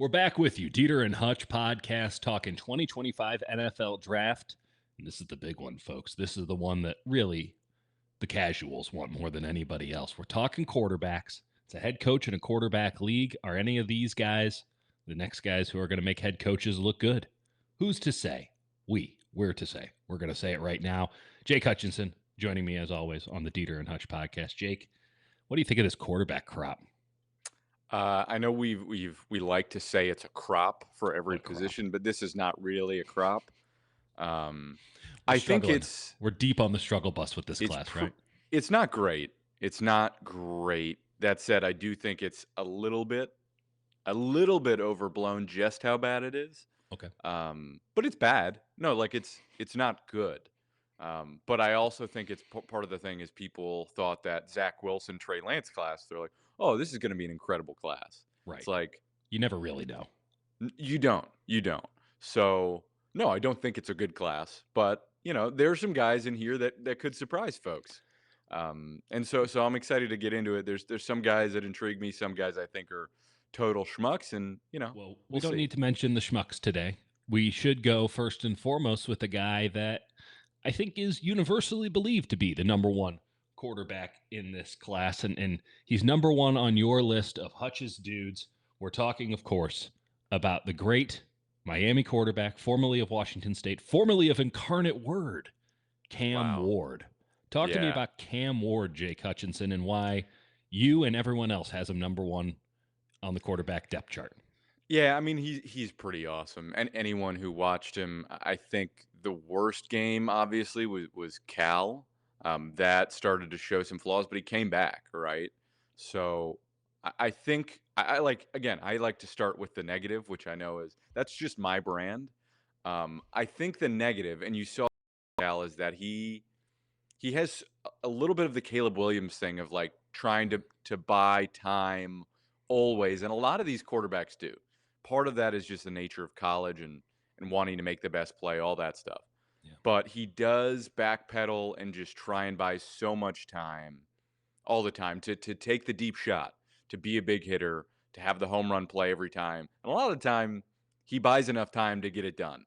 We're back with you, Dieter and Hutch podcast, talking 2025 NFL draft. And this is the big one, folks. This is the one that really the casuals want more than anybody else. We're talking quarterbacks. It's a head coach in a quarterback league. Are any of these guys the next guys who are going to make head coaches look good? Who's to say? We're to say. We're going to say it right now. Jake Hutchinson joining me as always on the Dieter and Hutch podcast. Jake, what do you think of this quarterback crop? I know we like to say it's a crop for every What a crop. position, but this is not really a crop. I We're think struggling. We're deep on the struggle bus with this class, right? It's not great. It's not great. That said, I do think it's a little bit overblown just how bad it is. Okay. But it's bad. No, like it's not good. But I also think it's part of the thing is people thought that Zach Wilson, Trey Lance class, they're like, oh, this is going to be an incredible class. Right. It's like, you never really know. You don't. So, no, I don't think it's a good class. But, there are some guys in here that could surprise folks. And so I'm excited to get into it. There's some guys that intrigue me. Some guys I think are total schmucks. And, well, we don't need to mention the schmucks today. We should go first and foremost with a guy that I think is universally believed to be the number one quarterback in this class. And he's number one on your list of Hutch's dudes. We're talking, of course, about the great Miami quarterback, formerly of Washington State, formerly of Incarnate Word, Cam Ward. Talk to me about Cam Ward, Jake Hutchinson, and why you and everyone else has him number one on the quarterback depth chart. Yeah, I mean, he's pretty awesome. And anyone who watched him, I think the worst game, obviously, was Cal. That started to show some flaws, but he came back, right? So I think I like to start with the negative, which I know that's just my brand. I think the negative, and you saw Cal, is that he has a little bit of the Caleb Williams thing of like trying to buy time always, and a lot of these quarterbacks do. Part of that is just the nature of college and wanting to make the best play, all that stuff. Yeah. But he does backpedal and just try and buy so much time all the time to take the deep shot, to be a big hitter, to have the home run play every time. And a lot of the time, he buys enough time to get it done.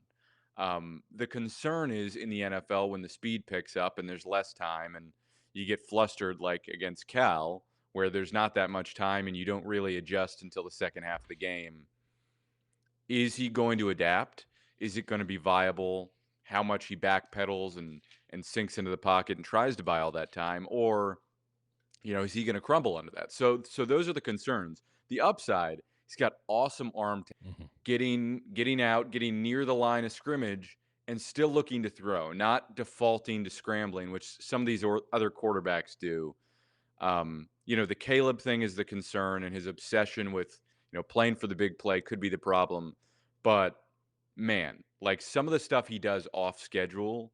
The concern is in the NFL when the speed picks up and there's less time and you get flustered like against Cal, where there's not that much time and you don't really adjust until the second half of the game. Is he going to adapt? Is it going to be viable? How much he backpedals and sinks into the pocket and tries to buy all that time? Or, is he going to crumble under that? So those are the concerns. The upside, he's got awesome arm getting out, getting near the line of scrimmage, and still looking to throw, not defaulting to scrambling, which some of these other quarterbacks do. The Caleb thing is the concern, and his obsession with playing for the big play could be the problem. But man, like some of the stuff he does off schedule,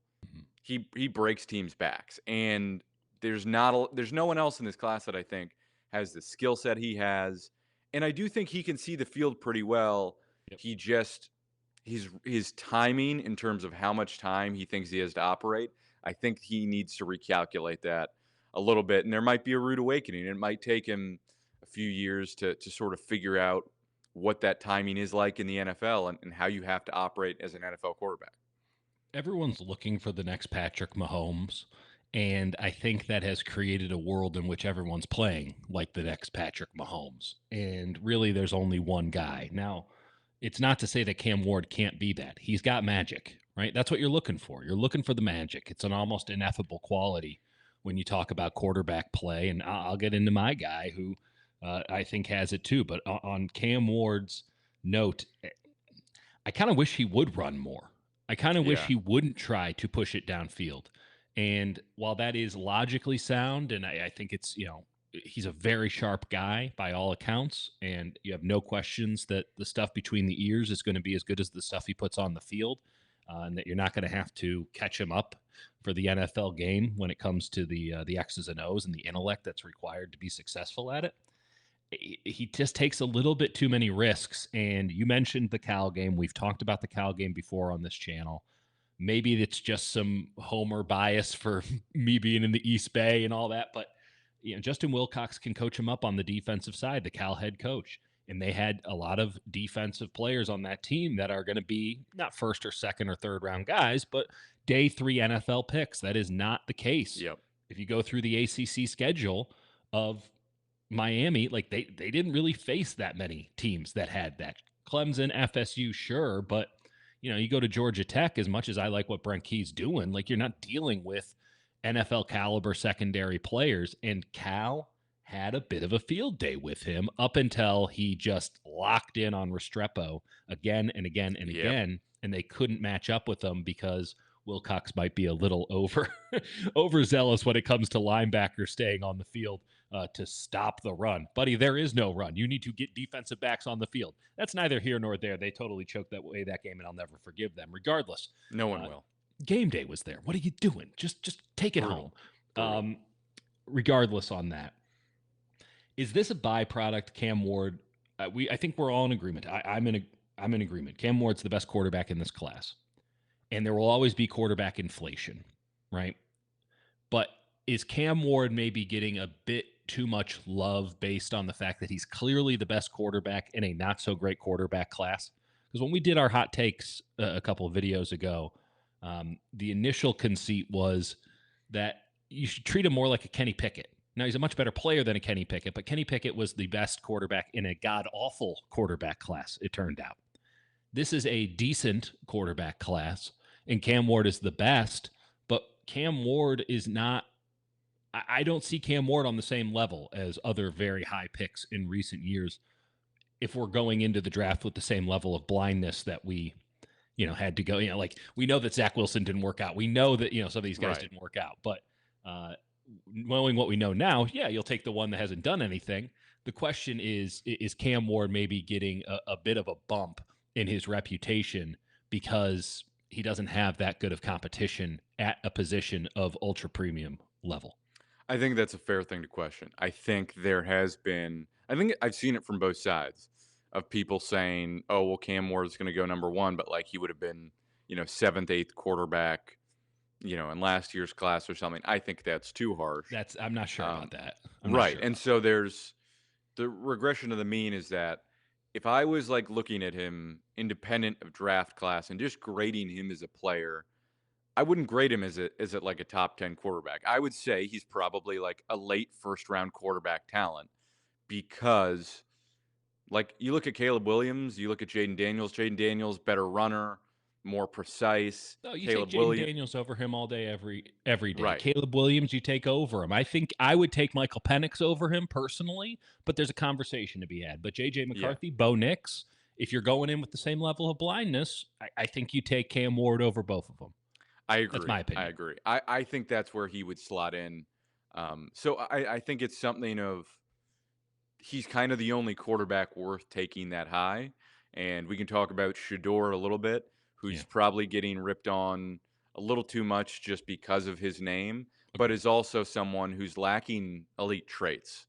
he breaks teams' backs, and there's no one else in this class that I think has the skill set he has. And I do think he can see the field pretty well. Yep. He just his timing in terms of how much time he thinks he has to operate, I think he needs to recalculate that a little bit. And there might be a rude awakening. It might take him a few years to sort of figure out what that timing is like in the NFL and how you have to operate as an NFL quarterback. Everyone's looking for the next Patrick Mahomes. And I think that has created a world in which everyone's playing like the next Patrick Mahomes. And really, there's only one guy. Now, it's not to say that Cam Ward can't be that. He's got magic, right? That's what you're looking for. You're looking for the magic. It's an almost ineffable quality when you talk about quarterback play. And I'll get into my guy who I think has it too. But on Cam Ward's note, I kind of wish he would run more. I kind of wish he wouldn't try to push it downfield. And while that is logically sound, and I think it's, he's a very sharp guy by all accounts, and you have no questions that the stuff between the ears is going to be as good as the stuff he puts on the field, and that you're not going to have to catch him up for the NFL game when it comes to the X's and O's and the intellect that's required to be successful at it. He just takes a little bit too many risks. And you mentioned the Cal game. We've talked about the Cal game before on this channel. Maybe it's just some homer bias for me being in the East Bay and all that. But Justin Wilcox can coach him up on the defensive side, the Cal head coach. And they had a lot of defensive players on that team that are going to be not first or second or third round guys, but day 3 NFL picks. That is not the case. Yep. If you go through the ACC schedule of Miami, like they didn't really face that many teams that had that. Clemson, FSU, sure, but you go to Georgia Tech. As much as I like what Brent Key's doing, like you're not dealing with NFL caliber secondary players. And Cal had a bit of a field day with him up until he just locked in on Restrepo again and again and Yep. again, and they couldn't match up with them because Wilcox might be a little overzealous when it comes to linebackers staying on the field to stop the run. Buddy, there is no run. You need to get defensive backs on the field. That's neither here nor there. They totally choked that game, and I'll never forgive them. Regardless, No one will. game day was there. What are you doing? Just take it Brutal. home. Regardless on that, is this a byproduct? Cam Ward, I think we're all in agreement. I'm in agreement. Cam Ward's the best quarterback in this class, and there will always be quarterback inflation, right? But is Cam Ward maybe getting a bit too much love based on the fact that he's clearly the best quarterback in a not so great quarterback class? Because when we did our hot takes a couple of videos ago, the initial conceit was that you should treat him more like a Kenny Pickett. Now, he's a much better player than a Kenny Pickett, but Kenny Pickett was the best quarterback in a god-awful quarterback class, it turned out. This is a decent quarterback class, and Cam Ward is the best, but Cam Ward is not – I don't see Cam Ward on the same level as other very high picks in recent years if we're going into the draft with the same level of blindness that we had to go. Like we know that Zach Wilson didn't work out. We know that, some of these guys didn't work out, but knowing what we know now, yeah, you'll take the one that hasn't done anything. The question is Cam Ward maybe getting a bit of a bump in his reputation because he doesn't have that good of competition at a position of ultra premium level? I think that's a fair thing to question. I think I've seen it from both sides of people saying, oh, well, Cam Ward is going to go number one, but like he would have been, seventh, eighth quarterback, in last year's class or something. I think that's too harsh. I'm not sure about that. Right. And so there's the regression of the mean is that if I was like looking at him independent of draft class and just grading him as a player, I wouldn't grade him as like a top 10 quarterback. I would say he's probably like a late first round quarterback talent because like you look at Caleb Williams, you look at Jaden Daniels, better runner, more precise. No, you Caleb take Jaden Daniels over him all day, every day. Right. Caleb Williams, you take over him. I think I would take Michael Penix over him personally, but there's a conversation to be had. But J.J. McCarthy, Bo Nix, if you're going in with the same level of blindness, I think you take Cam Ward over both of them. I agree. That's my opinion. I agree. I think that's where he would slot in. So I think it's something of he's kind of the only quarterback worth taking that high. And we can talk about Shadur a little bit, who's probably getting ripped on a little too much just because of his name, but is also someone who's lacking elite traits.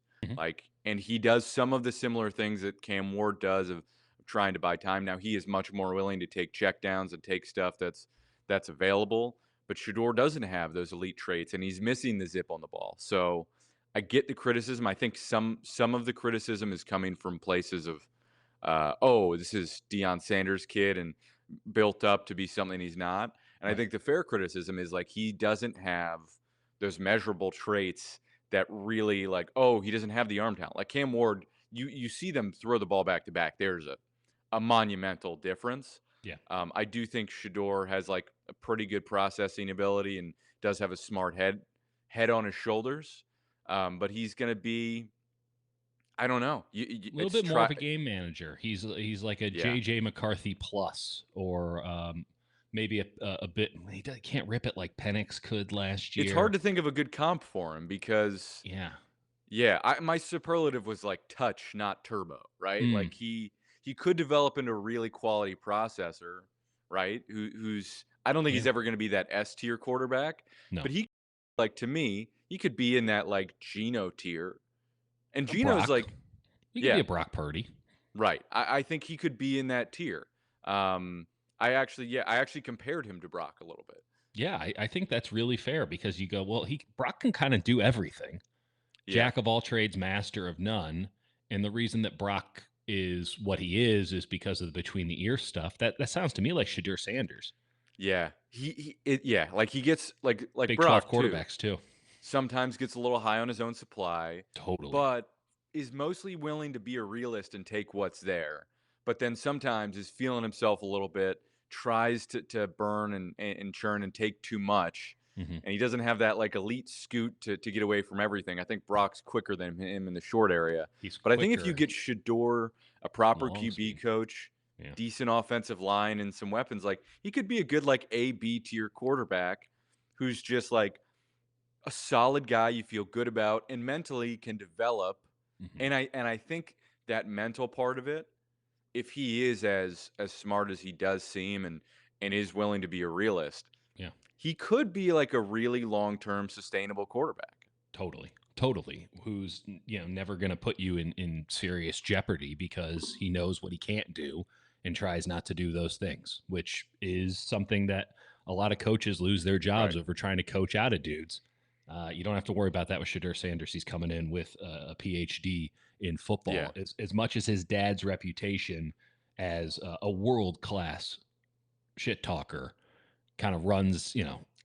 And he does some of the similar things that Cam Ward does of trying to buy time. Now he is much more willing to take checkdowns and take stuff that's available, but Shadur doesn't have those elite traits and he's missing the zip on the ball. So I get the criticism. I think some of the criticism is coming from places of, this is Deion Sanders' kid and built up to be something he's not. And I think the fair criticism is like he doesn't have those measurable traits that really like, he doesn't have the arm talent. Like Cam Ward, you see them throw the ball back to back. There's a monumental difference. Yeah. I do think Shadur has like a pretty good processing ability and does have a smart head on his shoulders. But he's going to be, I don't know, a little bit more of a game manager. He's like a J.J. McCarthy plus, or maybe a bit. He can't rip it like Penix could last year. It's hard to think of a good comp for him because my superlative was like touch, not turbo, right? Like he could develop into a really quality processor, right? Who's I don't think he's ever going to be that S tier quarterback, but he like to me. He could be in that like Geno tier. And Geno's like he could be a Brock Purdy. Right. I think he could be in that tier. I actually compared him to Brock a little bit. Yeah, I think that's really fair because you go, well, Brock can kind of do everything. Jack of all trades, master of none. And the reason that Brock is what he is because of the between the ear stuff. That sounds to me like Shadur Sanders. Yeah. Yeah, like he gets like Big 12 Brock too. quarterbacks too. Sometimes gets a little high on his own supply, Totally. but is mostly willing to be a realist and take what's there. But then sometimes is feeling himself a little bit, tries to burn and churn and take too much. Hmm. And he doesn't have that like elite scoot to get away from everything. I think Brock's quicker than him in the short area. He's But I think if you quicker get Shador, a in the proper long QB scheme. coach, Yeah. decent offensive line, and some weapons, like he could be a good like A-B tier quarterback who's just like a solid guy you feel good about and mentally can develop. Hmm. And I think that mental part of it, if he is as smart as he does seem and is willing to be a realist, Yeah. he could be like a really long-term sustainable quarterback. Totally. Totally. Who's never going to put you in serious jeopardy because he knows what he can't do and tries not to do those things, which is something that a lot of coaches lose their jobs Right. over trying to coach out of dudes. You don't have to worry about that with Shadur Sanders. He's coming in with a PhD in Yeah. football. As much as his dad's reputation as a world class shit talker kind of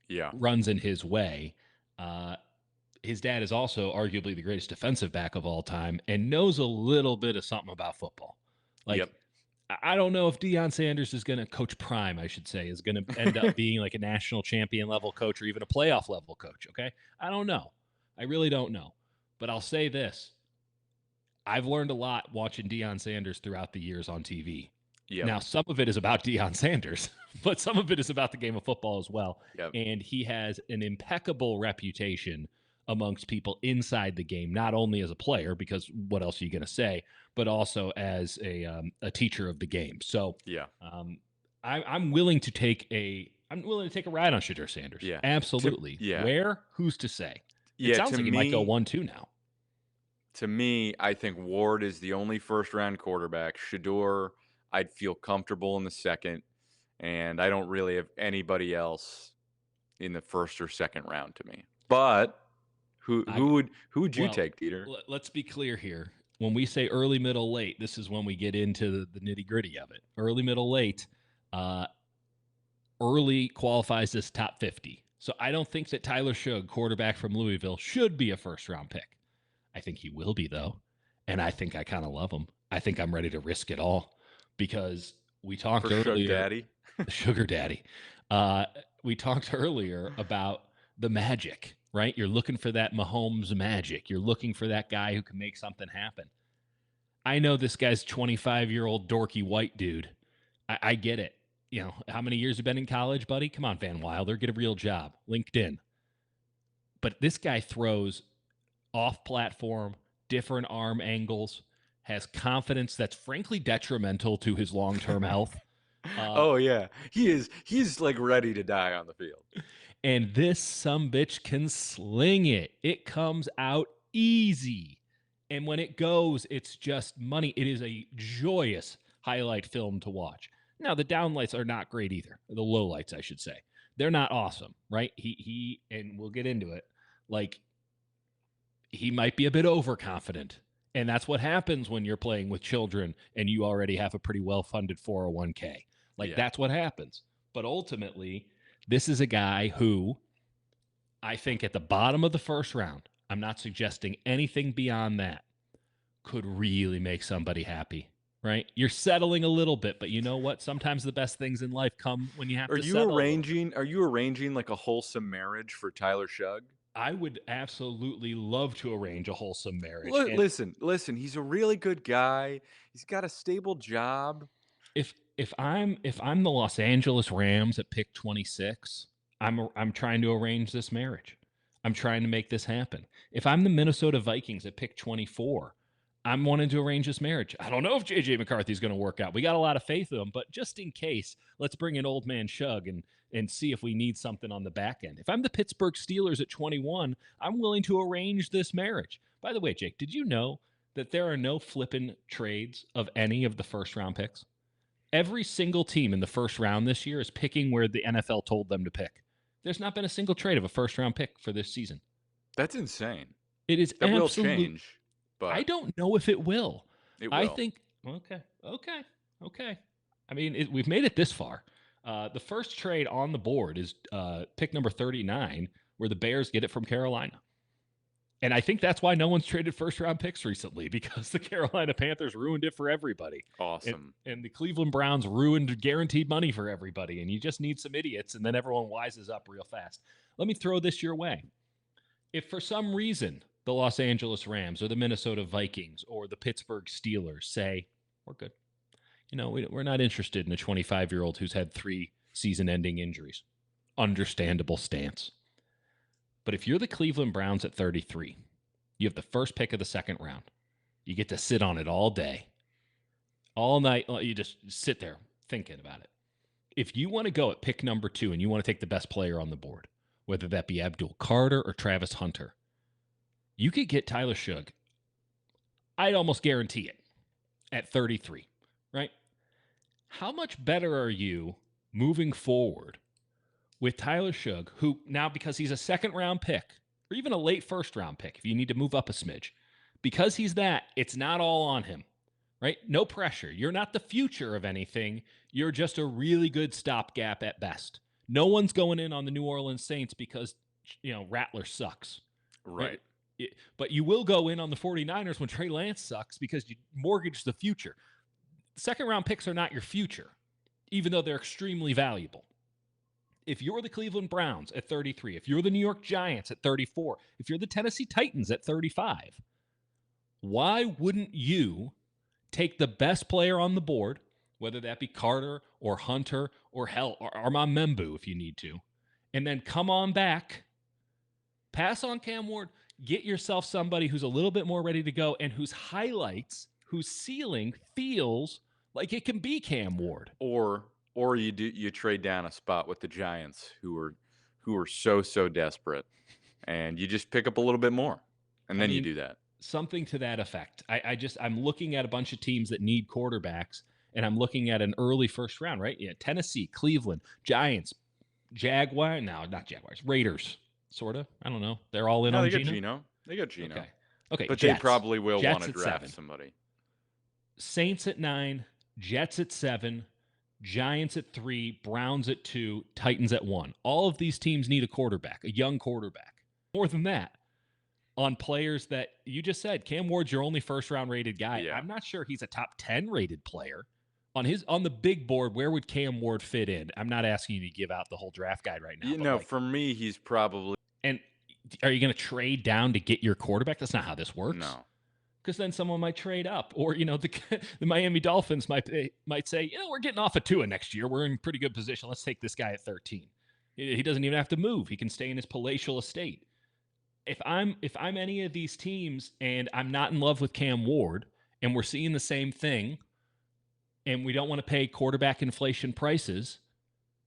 Yeah. runs in his way. Uh, his dad is also arguably the greatest defensive back of all time and knows a little bit of something about football. Like, Yep. I don't know if Deion Sanders is going to coach prime, I should say, is going to end up being like a national champion level coach or even a playoff level coach. Okay. I don't know. I really don't know. But I'll say this: I've learned a lot watching Deion Sanders throughout the years on TV. Yep. Now, some of it is about Deion Sanders, but some of it is about the game of football as well. Yep. And he has an impeccable reputation amongst people inside the game, not only as a player, because what else are you going to say, but also as a teacher of the game. So, Yeah. I'm willing to take I'm willing to take a ride on Shadur Sanders. Yeah. Absolutely. Yeah. Where? Who's to say? It Yeah. sounds To like he might go me, 1-2 now. I think Ward is the only first round quarterback. Shador, I'd feel comfortable in the second, and I don't really have anybody else in the first or second round to me. But who I who would you Well, take, Dieter? let's be clear here. When we say early, middle, late, this is when we get into the nitty gritty of it. Early, middle, late. Uh, early qualifies as top 50. So I don't think that Tyler Shough, quarterback from Louisville, should be a first round pick. I think he will be, though. And I think I kind of love him. I think I'm ready to risk it all because we talked For Shug earlier, Daddy? Sugar Daddy. We talked earlier about the magic, right? You're looking for that Mahomes magic. You're looking for that guy who can make something happen. I know this guy's 25-year-old dorky white dude. I get it. How many years have been in college, buddy? Come on, Van Wilder, get a real job. LinkedIn. But this guy throws off platform, different arm angles, has confidence that's frankly detrimental to his long term health. Oh yeah, he's like ready to die on the field. And this sumbitch can sling it. It comes out easy. And when it goes, it's just money. It is a joyous highlight film to watch. Now, the downlights are not great either. The lowlights, I should say. They're not awesome, right? He and we'll get into it. Like, he might be a bit overconfident. And that's what happens when you're playing with children and you already have a pretty well-funded 401k. Like, Yeah. that's what happens. But ultimately, this is a guy who I think at the bottom of the first round, I'm not suggesting anything beyond that, could really make somebody happy, right? You're settling a little bit, but you know what? Sometimes the best things in life come when you have Are to you settle a little bit. arranging like a wholesome marriage for Tyler Shug? I would absolutely love to arrange a wholesome marriage. And Listen. He's a really good guy. He's got a stable job. if I'm the Los Angeles Rams at pick 26, I'm trying to arrange this marriage. I'm trying to make this happen. If I'm the Minnesota Vikings at pick 24, I'm wanting to arrange this marriage. I don't know if JJ McCarthy's going to work out. We got a lot of faith in him, but just in case, let's bring in old man Shug and see if we need something on the back end. If I'm the Pittsburgh Steelers at 21, I'm willing to arrange this marriage. By the way, Jake, did you know that there are no flippin' trades of any of the first round picks? Every single team in the first round this year is picking where the NFL told them to pick. There's not been a single trade of a first round pick for this season. That's insane. It is That will absolute. change, I but don't know if it will. it I will. think Okay. I mean, we've made it this far. The first trade on the board is pick number 39, where the Bears get it from Carolina. And I think that's why no one's traded first-round picks recently, because the Carolina Panthers ruined it for everybody. Awesome. And the Cleveland Browns ruined guaranteed money for everybody. And you just need some idiots, and then everyone wises up real fast. Let me throw this your way. If for some reason the Los Angeles Rams or the Minnesota Vikings or the Pittsburgh Steelers say, we're good. We're not interested in a 25-year-old who's had 3 season-ending injuries. Understandable stance. But if you're the Cleveland Browns at 33, you have the first pick of the second round. You get to sit on it all day, all night. You just sit there thinking about it. If you want to go at pick number 2 and you want to take the best player on the board, whether that be Abdul Carter or Travis Hunter, you could get Tyler Shough. I'd almost guarantee it at 33, right? How much better are you moving forward with Tyler Shough, who now, because he's a second-round pick, or even a late first-round pick, if you need to move up a smidge, because he's that, it's not all on him, right? No pressure. You're not the future of anything. You're just a really good stopgap at best. No one's going in on the New Orleans Saints because, Rattler sucks. Right. But you will go in on the 49ers when Trey Lance sucks because you mortgage the future. Second-round picks are not your future, even though they're extremely valuable. If you're the Cleveland Browns at 33, if you're the New York Giants at 34, if you're the Tennessee Titans at 35, why wouldn't you take the best player on the board, whether that be Carter or Hunter or hell, or Armand Membu if you need to, and then come on back, pass on Cam Ward, get yourself somebody who's a little bit more ready to go and whose highlights, whose ceiling feels like it can be Cam Ward. Or you trade down a spot with the Giants, who are so desperate, and you just pick up a little bit more, and then you do that. Something to that effect. I'm looking at a bunch of teams that need quarterbacks, and I'm looking at an early first round, right? Yeah, Tennessee, Cleveland, Giants, Jaguars. No, not Jaguars. Raiders, sort of. I don't know. They're all in on Geno. They got Geno. Okay. But Jets. they probably will Jets want to draft 7. somebody. Saints at 9, Jets at 7, Giants at 3, Browns at 2, Titans at 1. All of these teams need a quarterback, a young quarterback. More than that, on players that you just said, Cam Ward's your only first-round rated guy. Yeah. I'm not sure he's a top 10 rated player. On the big board, where would Cam Ward fit in? I'm not asking you to give out the whole draft guide right now. For me, he's probably. And are you going to trade down to get your quarterback? That's not how this works. No. Because then someone might trade up, or the Miami Dolphins might say, we're getting off of Tua next year. We're in pretty good position. Let's take this guy at 13. He doesn't even have to move. He can stay in his palatial estate. If I'm any of these teams and I'm not in love with Cam Ward, and we're seeing the same thing, and we don't want to pay quarterback inflation prices,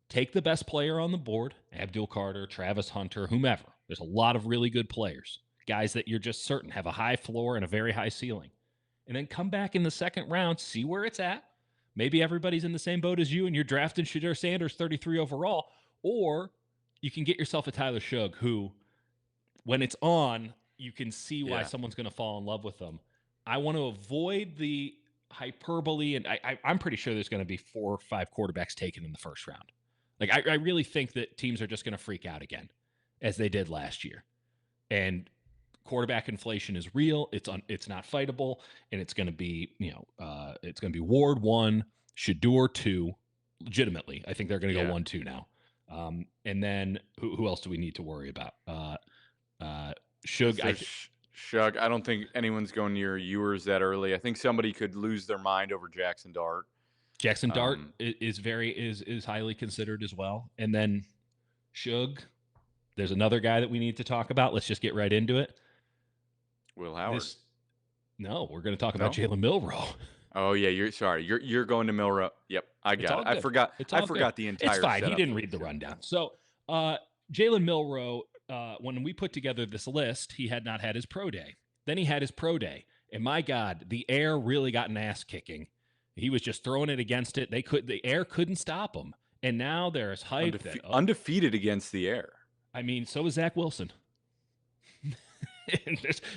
take the best player on the board, Abdul Carter, Travis Hunter, whomever. There's a lot of really good players. Guys that you're just certain have a high floor and a very high ceiling. And then come back in the second round, see where it's at. Maybe everybody's in the same boat as you and you're drafting Shadur Sanders 33 overall. Or you can get yourself a Tyler Shough who, when it's on, you can see why someone's going to fall in love with them. I want to avoid the hyperbole, and I'm pretty sure there's going to be 4 or 5 quarterbacks taken in the first round. Like, I really think that teams are just going to freak out again, as they did last year. And quarterback inflation is real. It's not fightable, and it's going to be it's going to be Ward 1, Shadur 2. Legitimately, I think they're going to go 1-2 now. And then who else do we need to worry about? Shough. Shough. I don't think anyone's going near Ewers that early. I think somebody could lose their mind over Jackson Dart. Jackson Dart is highly considered as well. And then Shough. There's another guy that we need to talk about. Let's just get right into it. Will Howard. No, we're going to talk about Jaylen Milroe. Oh yeah, you're going to Milroe. Yep, I got it. I forgot the entire. It's fine. He didn't read the rundown. So Jaylen Milroe, when we put together this list, he had not had his pro day. Then he had his pro day, and my God, the air really got an ass kicking. He was just throwing it against it. The air couldn't stop him, and now there's hype undefeated against the air. I mean, so is Zach Wilson.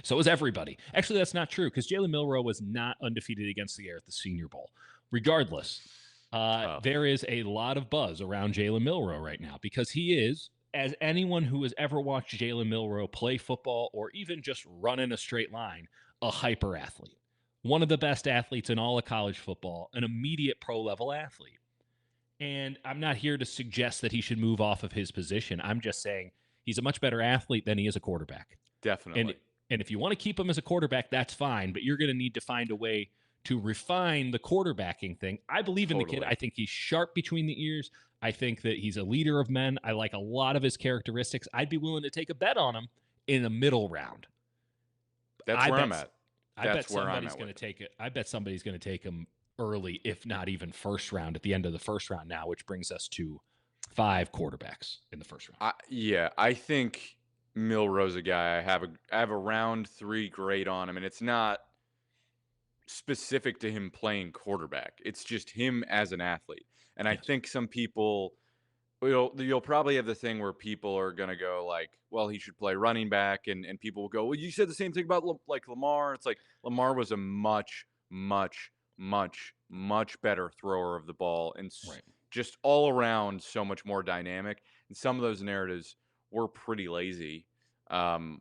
So is everybody. Actually, that's not true because Jaylen Milroe was not undefeated against the air at the Senior Bowl. Regardless, Tough. there is a lot of buzz around Jaylen Milroe right now because he is, as anyone who has ever watched Jaylen Milroe play football or even just run in a straight line, a hyper athlete. One of the best athletes in all of college football, an immediate pro level athlete. And I'm not here to suggest that he should move off of his position. I'm just saying he's a much better athlete than he is a quarterback. And Definitely. and if you want to keep him as a quarterback, that's fine, but you're going to need to find a way to refine the quarterbacking thing. I believe in the kid. Totally. I think he's sharp between the ears. I think that he's a leader of men. I like a lot of his characteristics. I'd be willing to take a bet on him in the middle round. That's I where bet I'm at. I bet That's where I'm somebody's at going with to him. take it. I bet somebody's going to take him early, if not even first round, at the end of the first round now, which brings us to 5 quarterbacks in the first round. Yeah, I think Milroe's a guy I have a round 3 grade on him, and it's not specific to him playing quarterback. It's just him as an athlete. And I Yes. think some people you'll probably have the thing where people are gonna go like, well, he should play running back, and people will go, well, you said the same thing about like Lamar. It's like Lamar was a much, much, much, much better thrower of the ball and Right. just all around so much more dynamic. And some of those narratives were pretty lazy. Um,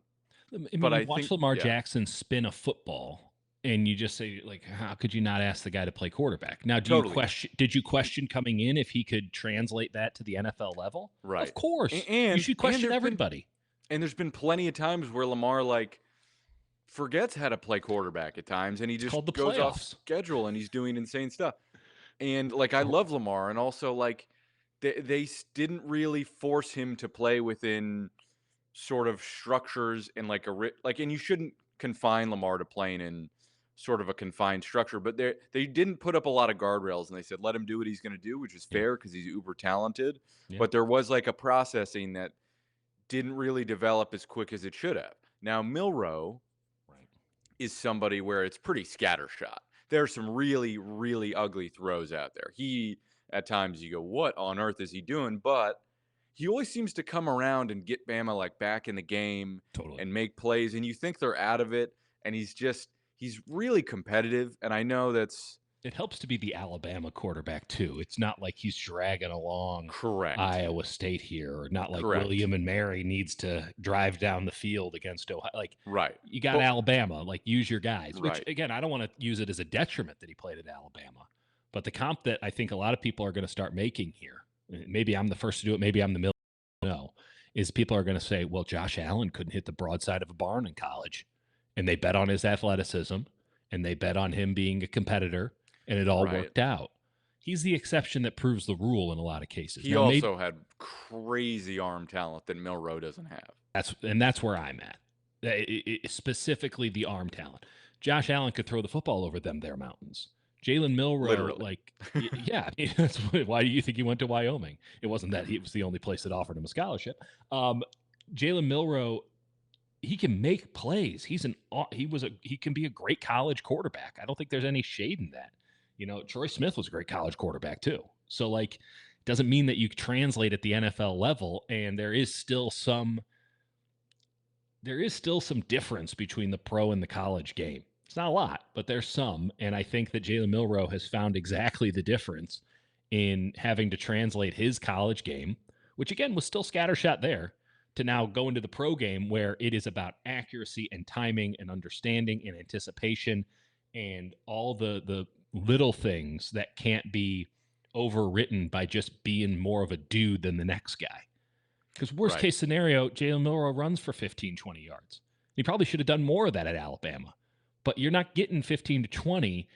I but mean, you I watch think, Lamar yeah, Jackson spin a football, and you just say, like, how could you not ask the guy to play quarterback? Now, totally did you question coming in if he could translate that to the NFL level? Of right. course. You And should and question everybody. there's been plenty of times where Lamar like forgets how to play quarterback at times, and he It's just called the goes off playoffs. schedule and he's doing insane stuff. And like I love Lamar, and also like didn't really force him to play within sort of structures and like like, and you shouldn't confine Lamar to playing in sort of a confined structure, but they didn't put up a lot of guardrails, and they said let him do what he's going to do, which is Yeah. fair because he's uber talented. Yeah. But there was like a processing that didn't really develop as quick as it should have. Now Milroe Right. is somebody where it's pretty scattershot. There are some really, really ugly throws out there. He, at times, you go, what on earth is he doing? But he always seems to come around and get Bama like back in the game Totally. and make plays. And you think they're out of it. And he's really competitive. And I know that's It helps to be the Alabama quarterback too. It's not like he's dragging along correct. Iowa State here, or not like Correct. William and Mary needs to drive down the field against Ohio. Like Right. you got But, Alabama, like use your guys. Which right. again, I don't want to use it as a detriment that he played at Alabama, but the comp that I think a lot of people are going to start making here, maybe I'm the first to do it, maybe I'm the middle. No, is people are going to say, well, Josh Allen couldn't hit the broadside of a barn in college, and they bet on his athleticism, and they bet on him being a competitor, and it all Right. worked out. He's the exception that proves the rule in a lot of cases. He Now, maybe also had crazy arm talent that Milroe doesn't have. that's where I'm at. Specifically, the arm talent. Josh Allen could throw the football over them there mountains. Jaylen Milroe, Literally. like, yeah, that's why do you think he went to Wyoming? It wasn't that he was the only place that offered him a scholarship. Jaylen Milroe, he can make plays. He can be a great college quarterback. I don't think there's any shade in that. Troy Smith was a great college quarterback too. So like, doesn't mean that you translate at the NFL level. And there is still some difference between the pro and the college game. It's not a lot, but there's some. And I think that Jaylen Milroe has found exactly the difference in having to translate his college game, which again was still scattershot there, to now go into the pro game where it is about accuracy and timing and understanding and anticipation and all the little things that can't be overwritten by just being more of a dude than the next guy. Because worst Right. case scenario, Jaylen Milroe runs for 15, 20 yards. He probably should have done more of that at Alabama. But you're not getting 15 to 20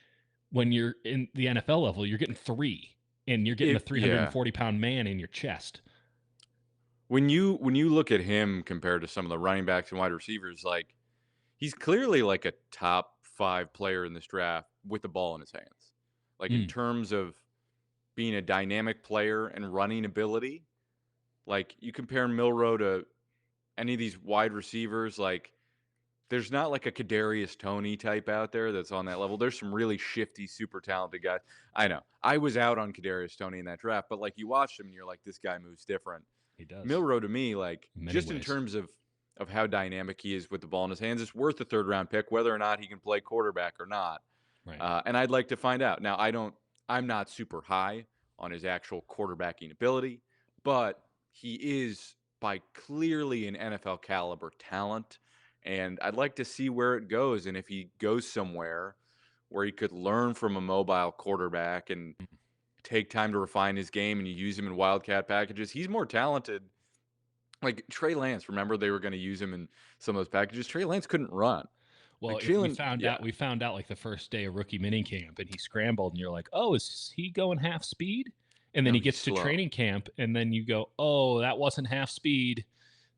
when you're in the NFL level. You're getting 3, and you're getting a Yeah. 340-pound man in your chest. When you look at him compared to some of the running backs and wide receivers, like he's clearly like a top 5 player in this draft with the ball in his hands. Like in Mm. terms of being a dynamic player and running ability, like you compare Milroe to any of these wide receivers, like there's not like a Kadarius Toney type out there that's on that level. There's some really shifty, super talented guys. I know. I was out on Kadarius Toney in that draft, but like you watched him and you're like, this guy moves different. He does. Milroe to me, like In many just in ways. terms of of how dynamic he is with the ball in his hands. It's worth a third round pick, whether or not he can play quarterback or not. Right. And I'd like to find out. Now, I'm not super high on his actual quarterbacking ability, but he is by clearly an NFL caliber talent. And I'd like to see where it goes. And if he goes somewhere where he could learn from a mobile quarterback and take time to refine his game and you use him in wildcat packages, he's more talented. Like Trey Lance, remember they were going to use him in some of those packages. Trey Lance couldn't run. Well, Like Jalen, yeah, we found out like the first day of rookie mini camp, and he scrambled, and you're like, oh, is he going half speed? And then no, he he's gets to slow. training camp, and then you go, oh, that wasn't half speed.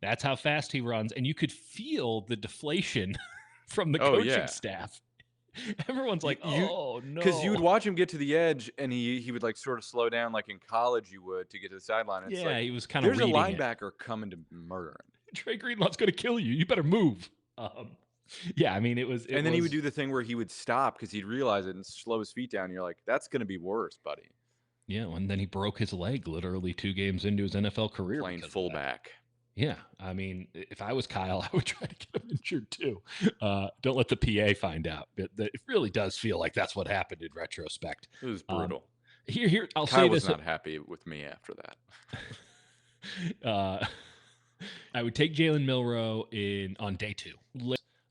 That's how fast he runs, and you could feel the deflation from the Oh coaching yeah, staff. Everyone's like, you oh because you would no. watch him get to the edge and he would like sort of slow down like in college you would to get to the sideline. And it's Yeah, like he was kind of there's a reading it. linebacker coming to murder him. Trey Greenlaw's going to kill you. You better move. Yeah, I mean, And then he would do the thing where he would stop because he'd realize it and slow his feet down. And you're like, that's going to be worse, buddy. Yeah, and then he broke his leg literally 2 games into his NFL career. Playing fullback. Yeah, I mean, if I was Kyle, I would try to get him injured too. Don't let the PA find out. It really does feel like that's what happened in retrospect. It was brutal. Here, I'll Kyle say was this. not happy with me after that. I would take Jaylen Milroe on day 2.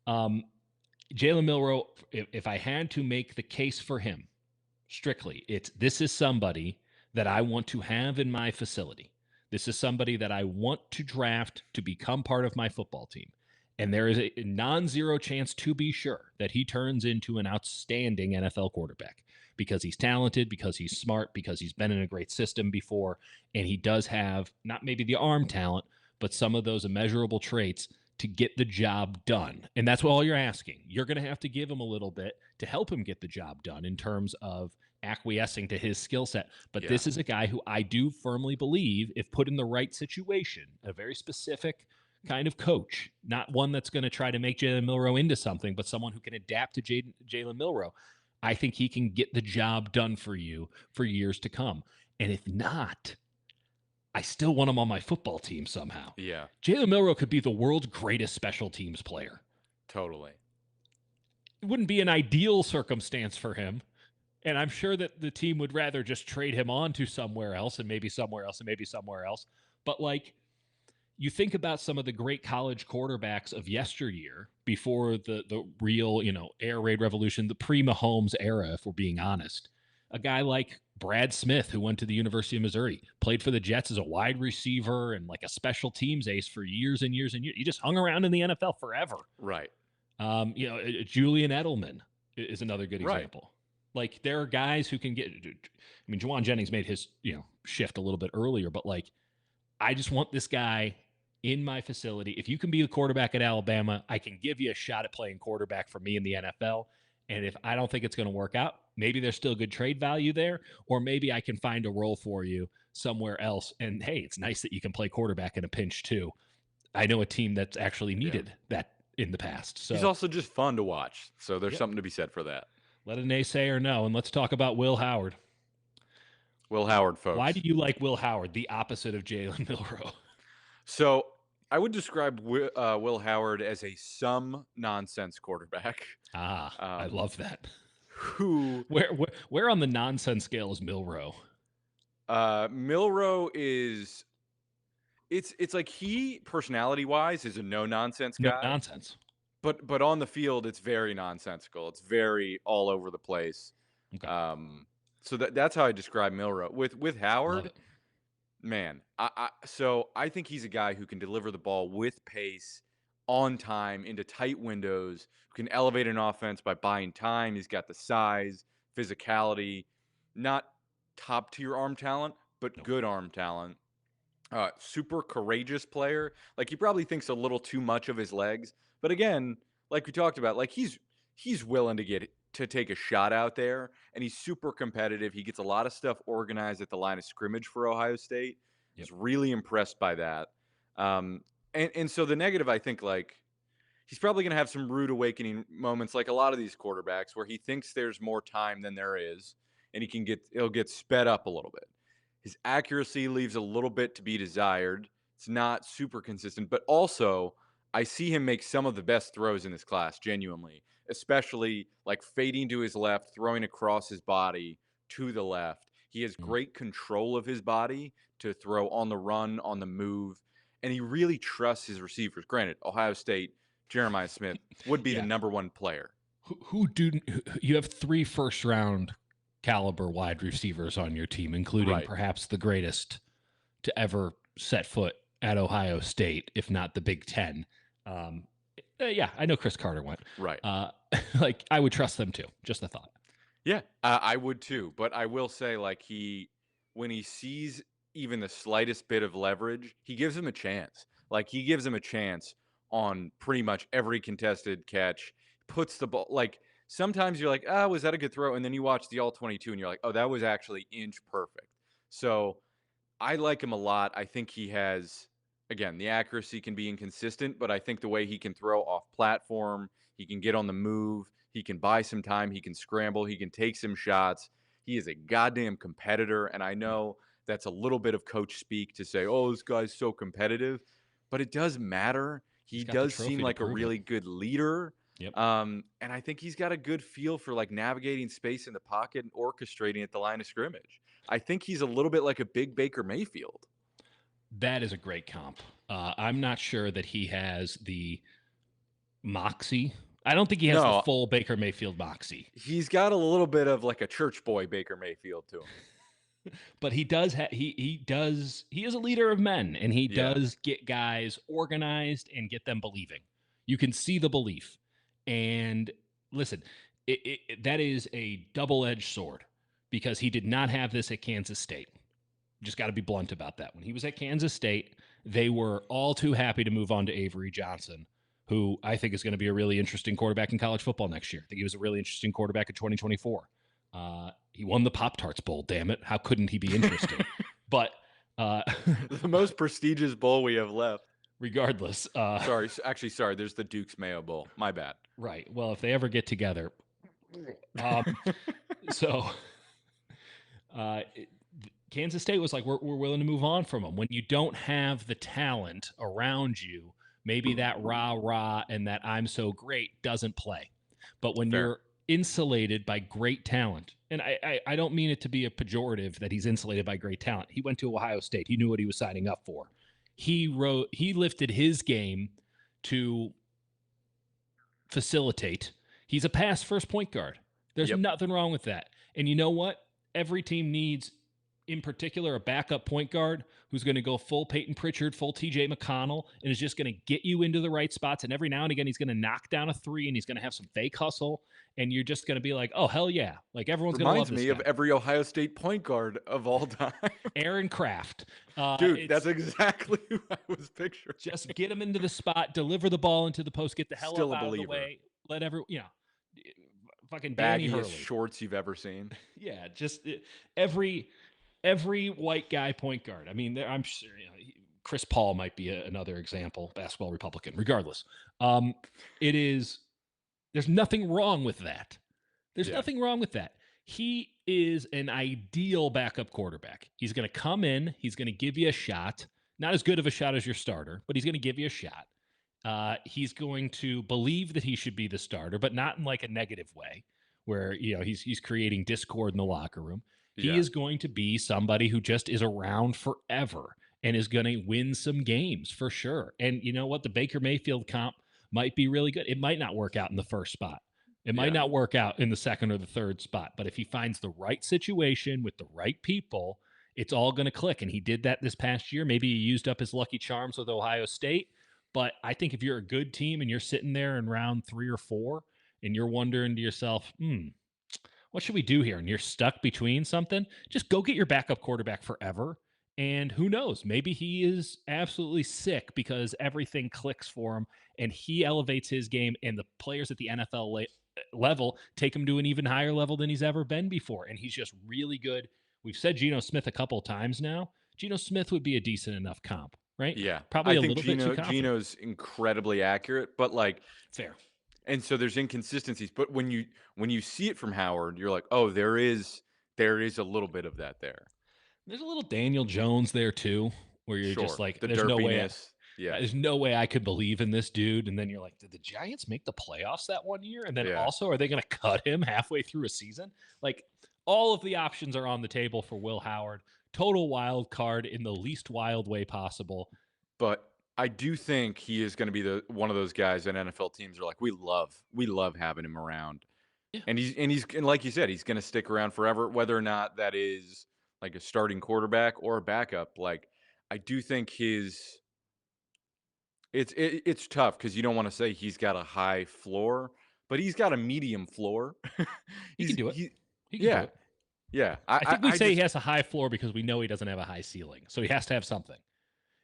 Jaylen Milroe, if I had to make the case for him, strictly, this is somebody that I want to have in my facility. This is somebody that I want to draft to become part of my football team. And there is a non-zero chance, to be sure, that he turns into an outstanding NFL quarterback because he's talented, because he's smart, because he's been in a great system before, and he does have not maybe the arm talent, but some of those immeasurable traits to get the job done. And that's what all you're asking. You're going to have to give him a little bit to help him get the job done in terms of acquiescing to his skill set. But this is a guy who I do firmly believe, if put in the right situation, a very specific kind of coach, not one that's going to try to make Jaylen Milroe into something, but someone who can adapt to Jaylen Milroe, I think he can get the job done for you for years to come. And if not, I still want him on my football team somehow. Yeah. Jaylen Milroe could be the world's greatest special teams player. Totally. It wouldn't be an ideal circumstance for him. And I'm sure that the team would rather just trade him on to somewhere else and maybe somewhere else and maybe somewhere else. But like, you think about some of the great college quarterbacks of yesteryear before the real, air raid revolution, the pre-Mahomes era, if we're being honest. A guy like Brad Smith, who went to the University of Missouri, played for the Jets as a wide receiver and like a special teams ace for years and years and years. He just hung around in the NFL forever. Right. Julian Edelman is another good example. Right. Like, there are guys who can get. I mean, Juwan Jennings made his shift a little bit earlier, but like, I just want this guy in my facility. If you can be the quarterback at Alabama, I can give you a shot at playing quarterback for me in the NFL. And if I don't think it's going to work out, maybe there's still good trade value there, or maybe I can find a role for you somewhere else. And hey, it's nice that you can play quarterback in a pinch too. I know a team that's actually needed that in the past. So he's also just fun to watch. So there's something to be said for that. Let a naysayer know. And let's talk about Will Howard. Will Howard, folks. Why do you like Will Howard, the opposite of Jaylen Milroe? So I would describe Will Howard as a some nonsense quarterback. I love that. Who? Where on the nonsense scale is Milroe? Milroe is. It's like he personality wise is a no nonsense guy. No nonsense. But on the field, it's very nonsensical. It's very all over the place. Okay. So that's how I describe Milroe. With Howard, man, so I think he's a guy who can deliver the ball with pace, on time, into tight windows, who can elevate an offense by buying time. He's got the size, physicality, not top tier arm talent, but good arm talent. Super courageous player. Like, he probably thinks a little too much of his legs. But again, like we talked about, like he's willing to take a shot out there, and he's super competitive. He gets a lot of stuff organized at the line of scrimmage for Ohio State. He's really impressed by that. And so the negative, I think, like, he's probably going to have some rude awakening moments, like a lot of these quarterbacks, where he thinks there's more time than there is, and he'll get sped up a little bit. His accuracy leaves a little bit to be desired. It's not super consistent, but also I see him make some of the best throws in this class, genuinely, especially like fading to his left, throwing across his body to the left. He has Mm. great control of his body to throw on the run, on the move, and he really trusts his receivers. Granted, Ohio State, Jeremiah Smith would be the Yeah. number one player. You have 3 first round caliber wide receivers on your team, including Right. perhaps the greatest to ever set foot at Ohio State, if not the Big Ten. Um, yeah, I know Chris Carter went. Right. Like I would trust them too. Just a thought. Yeah, I would too. But I will say, like, when he sees even the slightest bit of leverage, he gives him a chance. Like, he gives him a chance on pretty much every contested catch, puts the ball, like, sometimes you're like, ah, was that a good throw? And then you watch the all 22 and you're like, oh, that was actually inch perfect. So I like him a lot. I think he has, again, the accuracy can be inconsistent, but I think the way he can throw off platform, he can get on the move, he can buy some time, he can scramble, he can take some shots. He is a goddamn competitor. And I Yeah, know that's a little bit of coach speak to say, oh, this guy's so competitive, but it does matter. he's He got the does seem trophy to like a prove it. really good leader. Yep. And I think he's got a good feel for like navigating space in the pocket and orchestrating at the line of scrimmage. I think he's a little bit like a big Baker Mayfield. That is a great comp. I'm not sure that he has the moxie. I don't think he has the No, full Baker Mayfield moxie, he's got a little bit of like a church boy Baker Mayfield to him. but he does. He is a leader of men, and he Yeah, does get guys organized and get them believing. You can see the belief. And listen, that is a double-edged sword because he did not have this at Kansas State. Just got to be blunt about that. When he was at Kansas State, they were all too happy to move on to Avery Johnson, who I think is going to be a really interesting quarterback in college football next year. I think he was a really interesting quarterback in 2024. He won the Pop Tarts Bowl. Damn it! How couldn't he be interesting? But uh, the most prestigious bowl we have left. regardless, Sorry, actually, sorry. There's the Duke's Mayo Bowl. My bad. right? Well, if they ever get together, um, so Kansas State was like, we're willing to move on from him. When you don't have the talent around you, maybe that rah rah and that I'm so great doesn't play. But when Fair. you're insulated by great talent, and I don't mean it to be a pejorative that he's insulated by great talent. He went to Ohio State. He knew what he was signing up for. He lifted his game to facilitate. He's a pass first point guard. There's Yep. nothing wrong with that. And you know what? Every team needs, in particular, a backup point guard who's going to go full Peyton Pritchard, full TJ McConnell, and is just going to get you into the right spots. And every now and again, he's going to knock down a three and he's going to have some fake hustle. And you're just going to be like, oh, hell yeah. Like everyone's going to love Reminds this me guy. of every Ohio State point guard of all time. Aaron Kraft. Dude, that's exactly who I was picturing. Just get him into the spot, deliver the ball into the post, get the hell Still up a out of the believer. way. Let fucking Danny Hurley. Baggiest shorts you've ever seen. Yeah, just every white guy point guard. I mean, I'm sure Chris Paul might be another example, basketball Republican. Regardless, it is. There's nothing wrong with that. There's Yeah. nothing wrong with that. He is an ideal backup quarterback. He's going to come in. He's going to give you a shot. Not as good of a shot as your starter, but he's going to give you a shot. He's going to believe that he should be the starter, but not in like a negative way, where he's creating discord in the locker room. He Yeah. is going to be somebody who just is around forever and is going to win some games for sure. And you know what? The Baker Mayfield comp might be really good. It might not work out in the first spot. It might Yeah. not work out in the second or the third spot. But if he finds the right situation with the right people, it's all going to click. And he did that this past year. Maybe he used up his lucky charms with Ohio State. But I think if you're a good team and you're sitting there in round 3 or 4 and you're wondering to yourself, what should we do here? And you're stuck between something, just go get your backup quarterback forever. And who knows? Maybe he is absolutely sick because everything clicks for him and he elevates his game, and the players at the NFL level take him to an even higher level than he's ever been before. And he's just really good. We've said Geno Smith a couple of times now. Geno Smith would be a decent enough comp, right? Yeah. Probably I a think little bit too confident. Geno's incredibly accurate, but like Fair. and so there's inconsistencies, but when you see it from Howard, you're like, "Oh, there is a little bit of that there." There's a little Daniel Jones there too, where you're just Sure. like, The there's no way. derpiness. Yeah. There's no way I could believe in this dude. And then you're like, did the Giants make the playoffs that one year? And then Yeah. also, are they going to cut him halfway through a season? Like, all of the options are on the table for Will Howard. Total wild card in the least wild way possible. But I do think he is going to be the one of those guys that NFL teams are like, we love having him around. Yeah, And like you said, he's going to stick around forever, whether or not that is like a starting quarterback or a backup. Like, I do think it's tough because you don't want to say he's got a high floor, but he's got a medium floor. he can he's do it. he He can do Yeah, it. yeah. I think we I say he just has a high floor because we know he doesn't have a high ceiling. So he has to have something.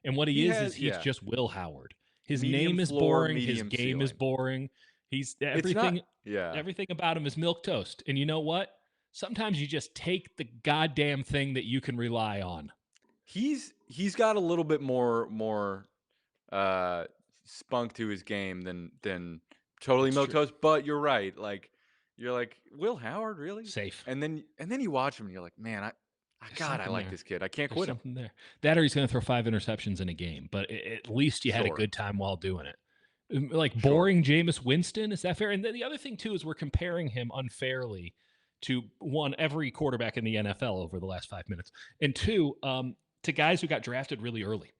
And what he he is has, he's yeah, just Will Howard. His medium name is floor, boring. His medium game is ceiling. boring. He's It's not, everything. yeah. Everything about him is milk toast. And you know what? Sometimes you just take the goddamn thing that you can rely on. He's got a little bit more uh spunk to his game than totally It's true. milquetoast, but you're right. Like, you're like, Will Howard, really? Safe. And then you watch him and you're like, man, There's God, I something like there. this kid. I can't There's quit him. something there. That or he's going to throw 5 interceptions in a game, but at least you had a Sure. good time while doing it. Like Sure. boring Jameis Winston, is that fair? And then the other thing too is we're comparing him unfairly to one every quarterback in the NFL over the last 5 minutes, and two to guys who got drafted really early,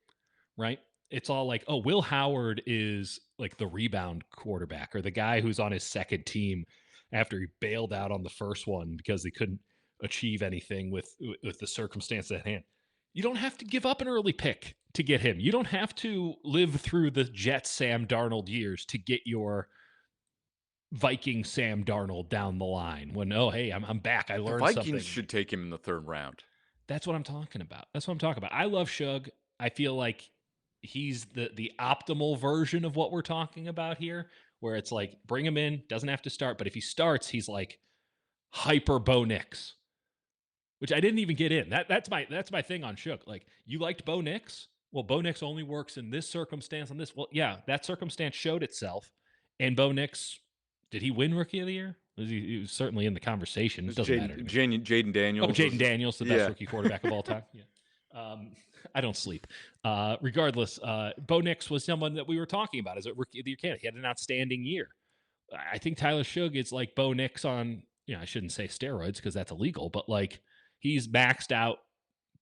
right? It's all like, oh, Will Howard is like the rebound quarterback or the guy who's on his second team after he bailed out on the first one because they couldn't achieve anything with the circumstance at hand. You don't have to give up an early pick to get him. You don't have to live through the Jets Sam Darnold years to get your Viking Sam Darnold down the line. When oh hey, I'm back. I The learned Vikings something. should take him in the third round. That's what I'm talking about. That's what I'm talking about. I love Shough. I feel like he's the optimal version of what we're talking about here, where it's like bring him in, doesn't have to start, but if he starts, he's like hyper Bo Nix, which I didn't even get in. That's my thing on Shough. Like you liked Bo Nix, well, Bo Nix only works in this circumstance on this. Well, yeah, that circumstance showed itself, and Bo Nix, did he win Rookie of the Year? He was certainly in the conversation. It It was doesn't matter to me. Jaden Oh, Daniels Jaden was, Daniels, the best yeah. rookie quarterback of all time. Yeah. I don't sleep. Regardless, Bo Nix was someone that we were talking about as a rookie of the year candidate. He had an outstanding year. I think Tyler Shough is like Bo Nix on, I shouldn't say steroids because that's illegal, but like he's maxed out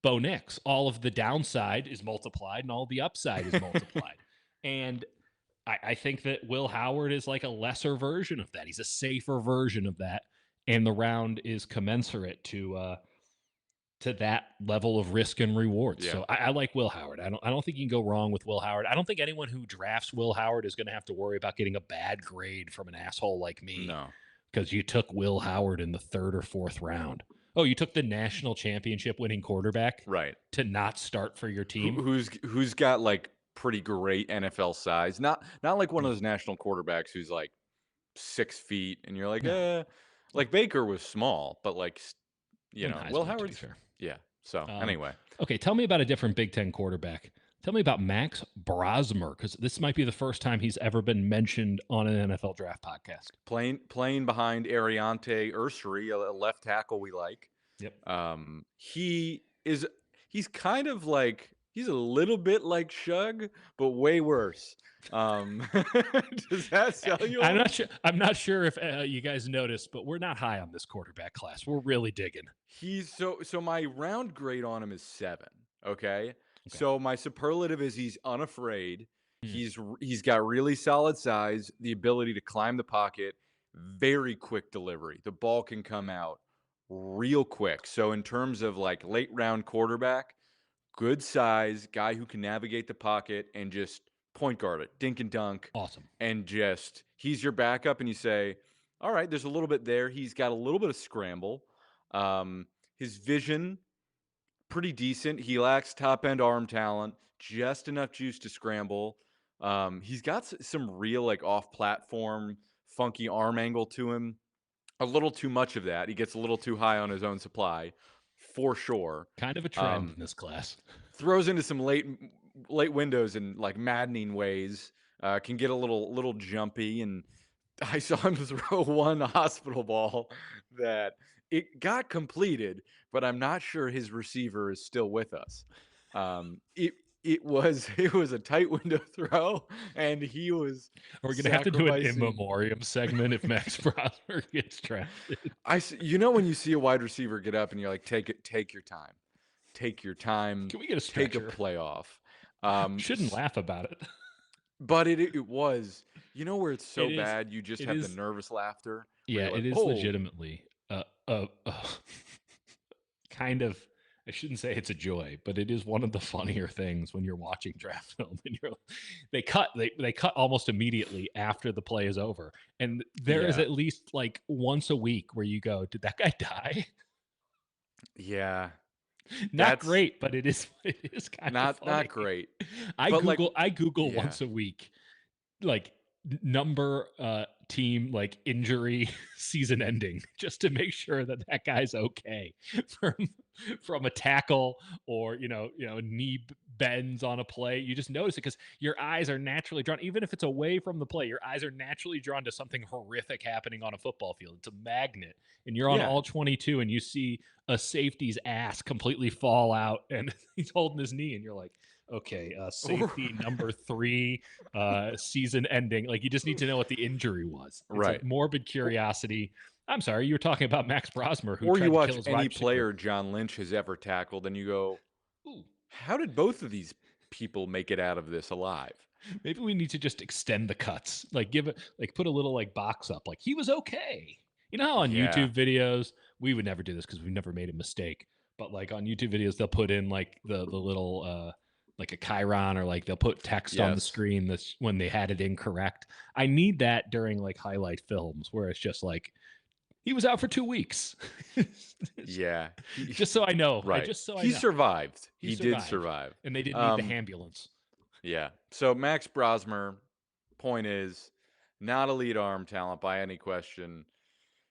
Bo Nix. All of the downside is multiplied and all the upside is multiplied. And I think that Will Howard is like a lesser version of that. He's a safer version of that. And the round is commensurate to that level of risk and reward. Yeah. So I like Will Howard. I don't think you can go wrong with Will Howard. I don't think anyone who drafts Will Howard is going to have to worry about getting a bad grade from an asshole like me No. because you took Will Howard in the 3rd or 4th round. Oh, you took the national championship winning quarterback Right. to not start for your team. Who's got like pretty great NFL size. Not like one of those national quarterbacks who's like 6 feet and you're like, No, like Baker was small, but like, and Will Heisman, to be Howard's, fair. yeah. So Um, anyway, okay, tell me about a different Big Ten quarterback. Tell me about Max Brosmer because this might be the first time he's ever been mentioned on an NFL draft podcast. playing behind Ariante Ursary, a left tackle we like. Yep. He's kind of like, he's a little bit like Shough, but way worse. Does that sell you I'm on not him? sure. I'm not sure if you guys noticed, but we're not high on this quarterback class. We're really digging. He's so my round grade on him is 7. Okay. Okay. So my superlative is he's unafraid. Hmm. He's got really solid size, the ability to climb the pocket, very quick delivery. The ball can come out real quick. So in terms of like late round quarterback, good size, guy who can navigate the pocket and just point guard it, dink and dunk, Awesome. and just he's your backup and you say, all right, there's a little bit there. He's got a little bit of scramble. His vision, pretty decent. He lacks top end arm talent, just enough juice to scramble. He's got some real like off platform, funky arm angle to him. A little too much of that. He gets a little too high on his own supply, for sure. Kind of a trend in this class. Throws into some late windows in like maddening ways. Can get a little jumpy, and I saw him throw one hospital ball that it got completed, but I'm not sure his receiver is still with us. it was a tight window throw, and he was Are we gonna have to do an in sacrificing. memoriam segment if Max Brosmer gets drafted? When you see a wide receiver get up and you're like, take your time. Take your time, Can we get a take a stretcher? playoff. Shouldn't laugh about it. But it was, where it's It so is. bad, you just It have the is. nervous laughter where Yeah, you're like, it is "Oh, legitimately kind of. I shouldn't say it's a joy, but it is one of the funnier things when you're watching draft film and they cut almost immediately after the play is over, and there is yeah, at least like once a week where you go, "Did that guy die?" yeah, Not that's great, but it is it is kind of not funny. great." I But, like, Google yeah. once a week like number team like injury season ending just to make sure that that guy's okay from from a tackle or knee bends on a play. You just notice it because your eyes are naturally drawn, even if it's away from the play, your eyes are naturally drawn to something horrific happening on a football field. It's a magnet, and you're on Yeah. all 22 and you see a safety's ass completely fall out and he's holding his knee and you're like, okay, safety number 3, season ending. Like you just need to know what the injury was. It's a Right. morbid Or curiosity. I'm sorry, you were talking about Max Brosmer who or you tried to kill watch his any wide receiver. player John Lynch has ever tackled, and you go, Ooh, "How did both of these people make it out of this alive?" maybe we need to just extend the cuts. Like give it like put a little like box up. Like he was okay. You know how on Yeah. YouTube videos, we would never do this because we've never made a mistake. But like on YouTube videos, they'll put in like the little like a chyron or like they'll put text on the Yes. screen that's when they had it incorrect. I need that during like highlight films where it's just like he was out for 2 weeks. Yeah. Just so I know. Right. Just so I He know. survived. He He did survived. survive. And they didn't need the Um, ambulance. yeah. So Max Brosmer, point is, not a lead arm talent by any question.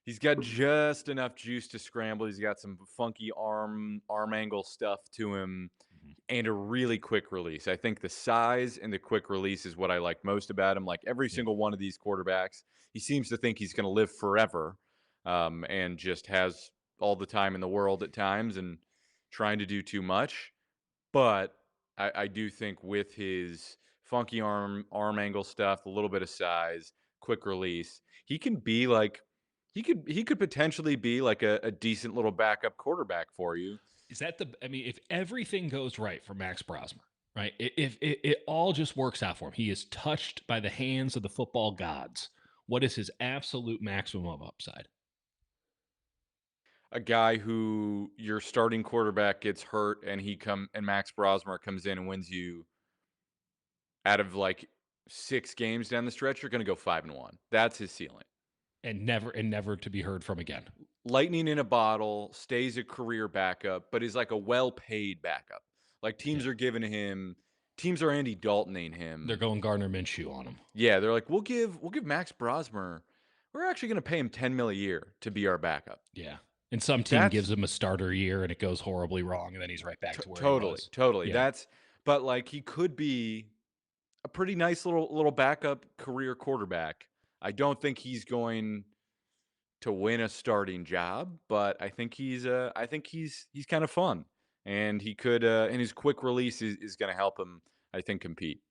He's got just enough juice to scramble. He's got some funky arm angle stuff to him Mhm. and a really quick release. I think the size and the quick release is what I like most about him. Like every Yeah. single one of these quarterbacks, he seems to think he's going to live forever, and just has all the time in the world at times and trying to do too much. But I do think with his funky arm angle stuff, a little bit of size, quick release, he can be like he could potentially be like a decent little backup quarterback for you. Is that the? I mean, if everything goes right for Max Brosmer, right? If it all just works out for him, he is touched by the hands of the football gods. What is his absolute maximum of upside? A guy who your starting quarterback gets hurt and Max Brosmer comes in and wins you out of like 6 games down the stretch, you're going to go 5-1. That's his ceiling. And never to be heard from again. Lightning in a bottle, stays a career backup, but is like a well-paid backup. Like Yeah, teams are Andy Daltoning they're him. going Gardner Minshew on him. Yeah, they're like, we'll give Max Brosmer. We're actually going to pay him 10 mil a year to be our backup. Yeah, and some team gives That's him a starter year and it goes horribly wrong, and then he's right back to where he totally, was. totally. Yeah, But like he could be a pretty nice little backup career quarterback. I don't think he's going to win a starting job, but I think he's kind of fun, and he could and his quick release is going to help him, I think, compete.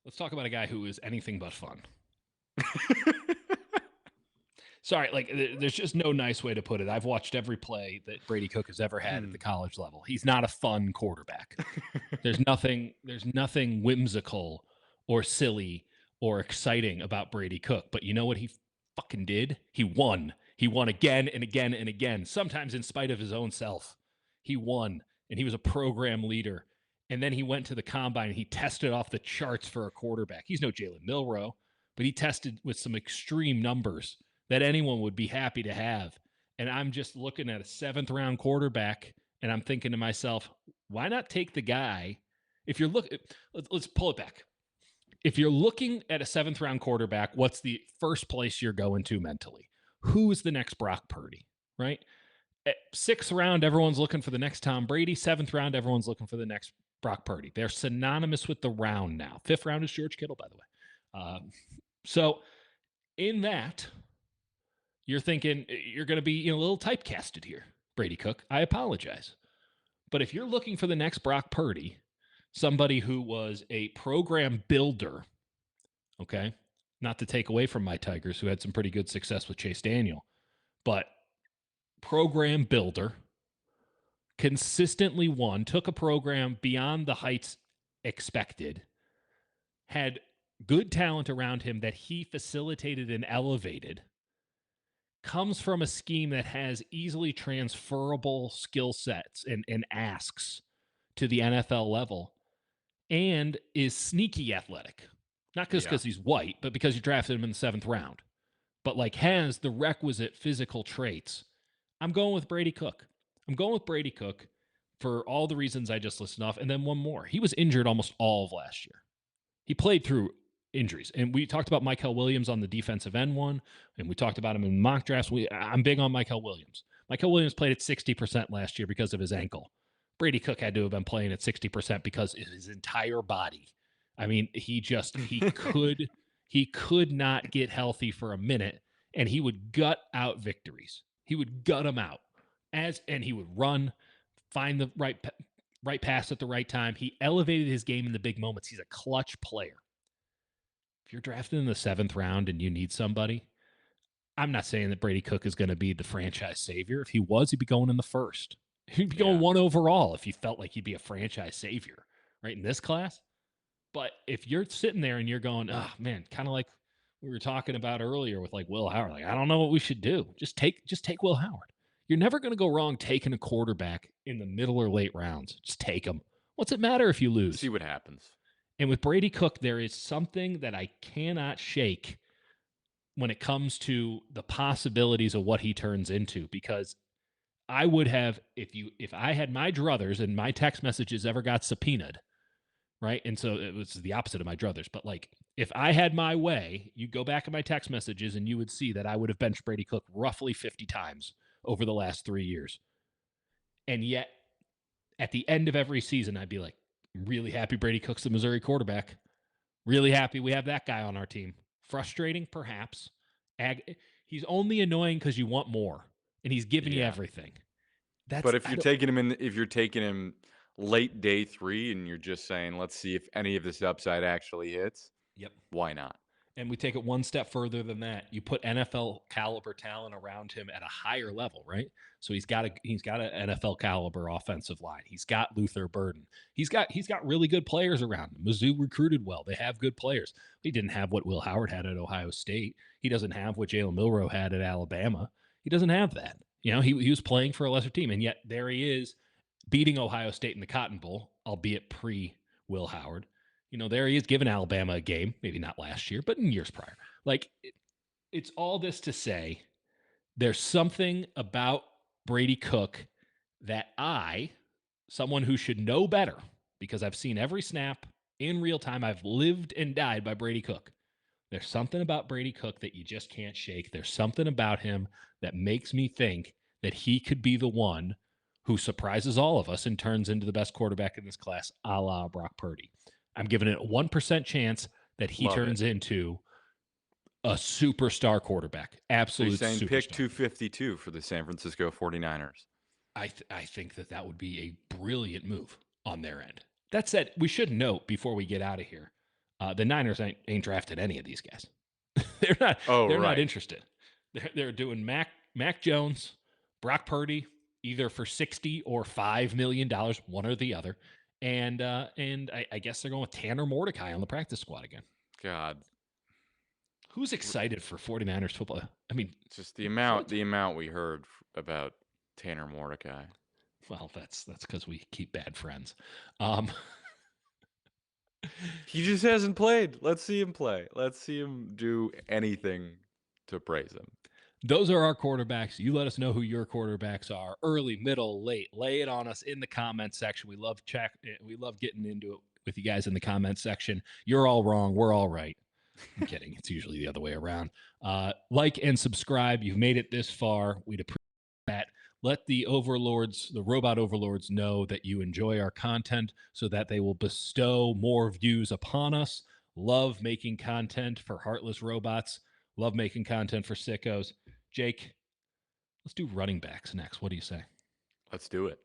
let's talk about a guy who is anything but fun. Sorry, like there's just no nice way to put it. I've watched every play that Brady Cook has ever had at the college level. He's not a fun quarterback. There's nothing whimsical or silly or exciting about Brady Cook. But you know what he fucking did? He won. He won again and again and again, sometimes in spite of his own self. He won and he was a program leader. And then he went to the combine and he tested off the charts for a quarterback. He's no Jaylen Milroe, but he tested with some extreme numbers that anyone would be happy to have. And I'm just looking at a 7th round quarterback and I'm thinking to myself, why not take the guy? If you're looking, let's pull it back. If you're looking at a 7th round quarterback, what's the first place you're going to mentally? Who is the next Brock Purdy, right? At 6th round, everyone's looking for the next Tom Brady. 7th round, everyone's looking for the next Brock Purdy. They're synonymous with the round now. 5th round is George Kittle, by the way. So in that, you're thinking you're going to be a little typecasted here, Brady Cook. I apologize. But if you're looking for the next Brock Purdy, somebody who was a program builder, okay? Not to take away from my Tigers, who had some pretty good success with Chase Daniel, but program builder, consistently won, took a program beyond the heights expected, had good talent around him that he facilitated and elevated, comes from a scheme that has easily transferable skill sets and asks to the NFL level, and is sneaky athletic. Not just Yeah. because he's white, but because you drafted him in the 7th round. But like has the requisite physical traits. I'm going with Brady Cook. I'm going with Brady Cook for all the reasons I just listed off. And then one more. He was injured almost all of last year. He played through injuries. And we talked about Michael Williams on the defensive end one, and we talked about him in mock drafts. I'm big on Michael Williams. Michael Williams played at 60% last year because of his ankle. Brady Cook had to have been playing at 60% because of his entire body. I mean, he could not get healthy for a minute, and he would gut out victories. He would gut them out and he would run, find the right pass at the right time. He elevated his game in the big moments. He's a clutch player. If you're drafted in the 7th round and you need somebody, I'm not saying that Brady Cook is going to be the franchise savior. If he was, he'd be going in the first. He'd be going Yeah. 1 overall if you felt like he'd be a franchise savior, right, in this class. But if you're sitting there and you're going, oh man, kind of like we were talking about earlier with like Will Howard, like I don't know what we should do. Just take Will Howard. You're never going to go wrong taking a quarterback in the middle or late rounds. Just take him. What's it matter if you lose? See what happens. And with Brady Cook, there is something that I cannot shake when it comes to the possibilities of what he turns into, because I would have, if I had my druthers and my text messages ever got subpoenaed, right? And so it was the opposite of my druthers. But like, if I had my way, you go back in my text messages and you would see that I would have benched Brady Cook roughly 50 times over the last 3 years. And yet, at the end of every season, I'd be like, I'm really happy Brady Cook's the Missouri quarterback. Really happy we have that guy on our team. Frustrating, perhaps. He's only annoying because you want more, and he's giving you Yeah. everything. But if you're taking him if you're taking him late day 3 and you're just saying, let's see if any of this upside actually hits, Yep. why not? And we take it one step further than that. You put NFL caliber talent around him at a higher level, right? So he's got an NFL caliber offensive line. He's got Luther Burden. He's got really good players around him. Mizzou recruited well. They have good players. He didn't have what Will Howard had at Ohio State. He doesn't have what Jaylen Milroe had at Alabama. He doesn't have that. You know, he was playing for a lesser team, and yet there he is beating Ohio State in the Cotton Bowl, albeit pre Will Howard. You know, there he is giving Alabama a game, maybe not last year, but in years prior. Like, it's all this to say there's something about Brady Cook that someone who should know better, because I've seen every snap in real time, I've lived and died by Brady Cook. There's something about Brady Cook that you just can't shake. There's something about him that makes me think that he could be the one who surprises all of us and turns into the best quarterback in this class, a la Brock Purdy. I'm giving it a 1% chance that he Love it. turns into a superstar quarterback. So you're Absolute saying pick superstar. 252 for the San Francisco 49ers. I think that would be a brilliant move on their end. That said, we should note before we get out of here, the Niners ain't drafted any of these guys. they're not. Oh, They're not right. interested. They're doing Mac Jones, Brock Purdy, either for $60 or $5 million, one or the other, and I guess they're going with Tanner Mordecai on the practice squad again. God. Who's excited for 49ers football? I mean, Just the amount we heard about Tanner Mordecai. well, that's because we keep bad friends. Um, He just hasn't played. Let's see him play. Let's see him do anything to praise him. Those are our quarterbacks. You let us know who your quarterbacks are. Early, middle, late. Lay it on us in the comment section. We love getting into it with you guys in the comment section. You're all wrong. We're all right. I'm kidding. It's usually the other way around. Like and subscribe. You've made it this far. We'd appreciate that. Let the overlords, the robot overlords, know that you enjoy our content so that they will bestow more views upon us. Love making content for heartless robots. Love making content for sickos. Jake, let's do running backs next. What do you say? Let's do it.